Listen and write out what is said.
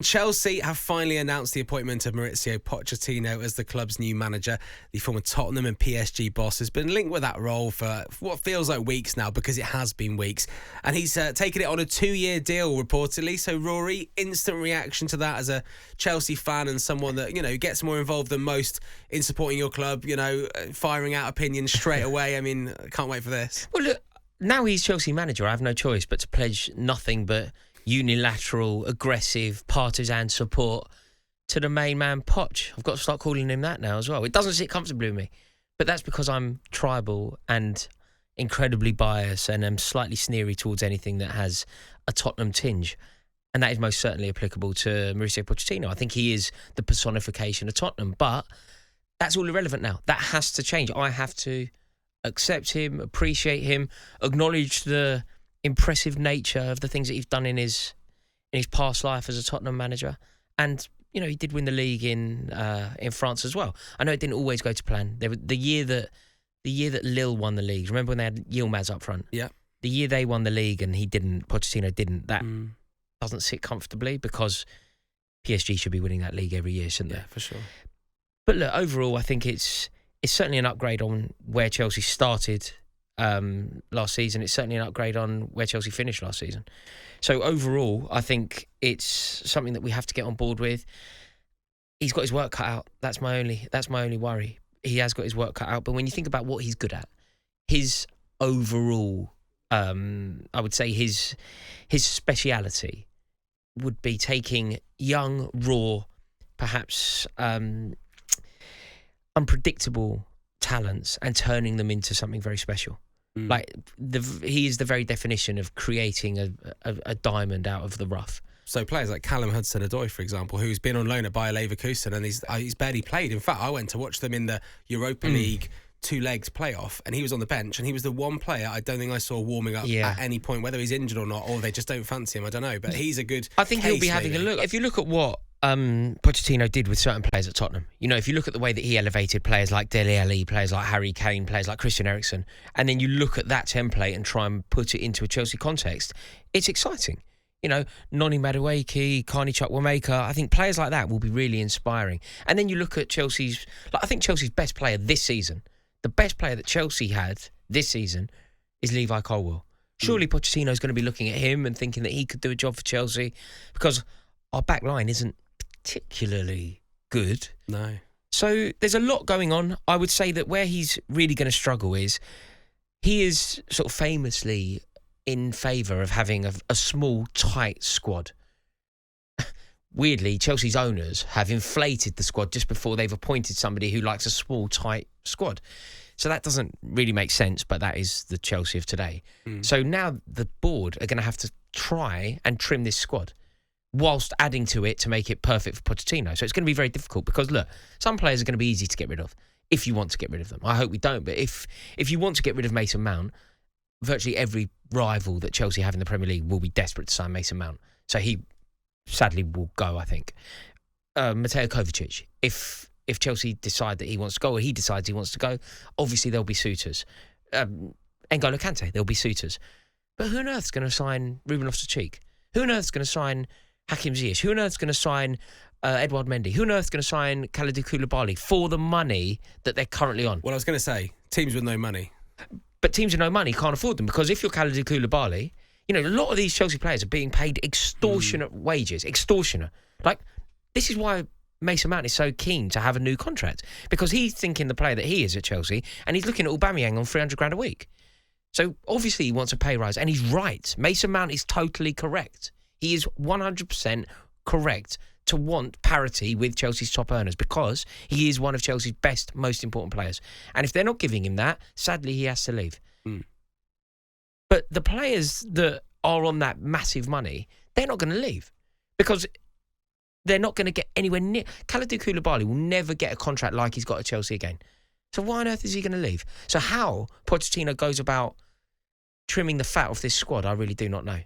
Chelsea have finally announced the appointment of Mauricio Pochettino as the club's new manager. The former Tottenham and PSG boss has been linked with that role for what feels like weeks now, because it has been weeks. And he's taken it on a 2-year deal, reportedly. So, Rory, instant reaction to that as a Chelsea fan and someone that, gets more involved than most in supporting your club, firing out opinions straight away. I mean, can't wait for this. Well, look, now he's Chelsea manager. I have no choice but to pledge nothing but unilateral, aggressive, partisan support to the main man, Poch. I've got to start calling him that now as well. It doesn't sit comfortably with me, but that's because I'm tribal and incredibly biased and am slightly sneery towards anything that has a Tottenham tinge. And that is most certainly applicable to Mauricio Pochettino. I think he is the personification of Tottenham, but that's all irrelevant now. That has to change. I have to accept him, appreciate him, acknowledge the impressive nature of the things that he's done in his past life as a Tottenham manager. And he did win the league in France as well. I know it didn't always go to plan. The year that Lille won the league, remember when they had Yilmaz up front? Yeah. The year they won the league and Pochettino didn't, that doesn't sit comfortably, because PSG should be winning that league every year, shouldn't they? Yeah, for sure. But look, overall, I think it's certainly an upgrade on where Chelsea started last season. It's certainly an upgrade on where Chelsea finished last season. So overall, I think it's something that we have to get on board with. He's got his work cut out. That's my only worry. He has got his work cut out. But when you think about what he's good at, his overall, I would say his speciality would be taking young, raw, perhaps unpredictable talents and turning them into something very special. Like he is the very definition of creating a diamond out of the rough. So players like Callum Hudson-Odoi, for example, who's been on loan at Bayer Leverkusen, and he's barely played. In fact, I went to watch them in the Europa League 2 legs playoff, and he was on the bench, and he was the one player I don't think I saw warming up at any point, whether he's injured or not, or they just don't fancy him. I don't know, but he's a good. I think he'll be having a look. If you look at what Pochettino did with certain players at Tottenham, if you look at the way that he elevated players like Dele Alli, players like Harry Kane, players like Christian Eriksen, and then you look at that template and try and put it into a Chelsea context, it's exciting. Noni Madueke, Carney Chukwuemeka, I think players like that will be really inspiring. And then you look at Chelsea's, I think Chelsea's best player this season, the best player that Chelsea had this season is Levi Colwill. Surely Pochettino's going to be looking at him and thinking that he could do a job for Chelsea, because our back line isn't particularly good. No. So there's a lot going on. I would say that where he's really going to struggle is he is sort of famously in favour of having a small, tight squad. Weirdly, Chelsea's owners have inflated the squad just before they've appointed somebody who likes a small, tight squad. So that doesn't really make sense, but that is the Chelsea of today. So now the board are going to have to try and trim this squad whilst adding to it to make it perfect for Pochettino. So it's going to be very difficult, because, look, some players are going to be easy to get rid of if you want to get rid of them. I hope we don't, but if you want to get rid of Mason Mount, virtually every rival that Chelsea have in the Premier League will be desperate to sign Mason Mount. So he sadly will go, I think. Mateo Kovacic, if Chelsea decide that he wants to go, or he decides he wants to go, obviously there'll be suitors. N'Golo Kante, there'll be suitors. But who on earth's going to sign Ruben Loftus-Cheek? Who on earth's going to sign Hakim Ziyech? Who on earth's going to sign Edouard Mendy? Who on earth's going to sign Kalidou Koulibaly for the money that they're currently on? Well, I was going to say, teams with no money. But teams with no money can't afford them, because if you're Kalidou Koulibaly, a lot of these Chelsea players are being paid extortionate wages. Extortionate. Like, this is why Mason Mount is so keen to have a new contract, because he's thinking the player that he is at Chelsea, and he's looking at Aubameyang on $300,000 a week. So obviously he wants a pay rise, and he's right. Mason Mount is totally correct. He is 100% correct to want parity with Chelsea's top earners, because he is one of Chelsea's best, most important players. And if they're not giving him that, sadly he has to leave. But the players that are on that massive money, they're not going to leave, because they're not going to get anywhere near. Kalidou Koulibaly will never get a contract like he's got at Chelsea again. So why on earth is he going to leave? So how Pochettino goes about trimming the fat off this squad, I really do not know.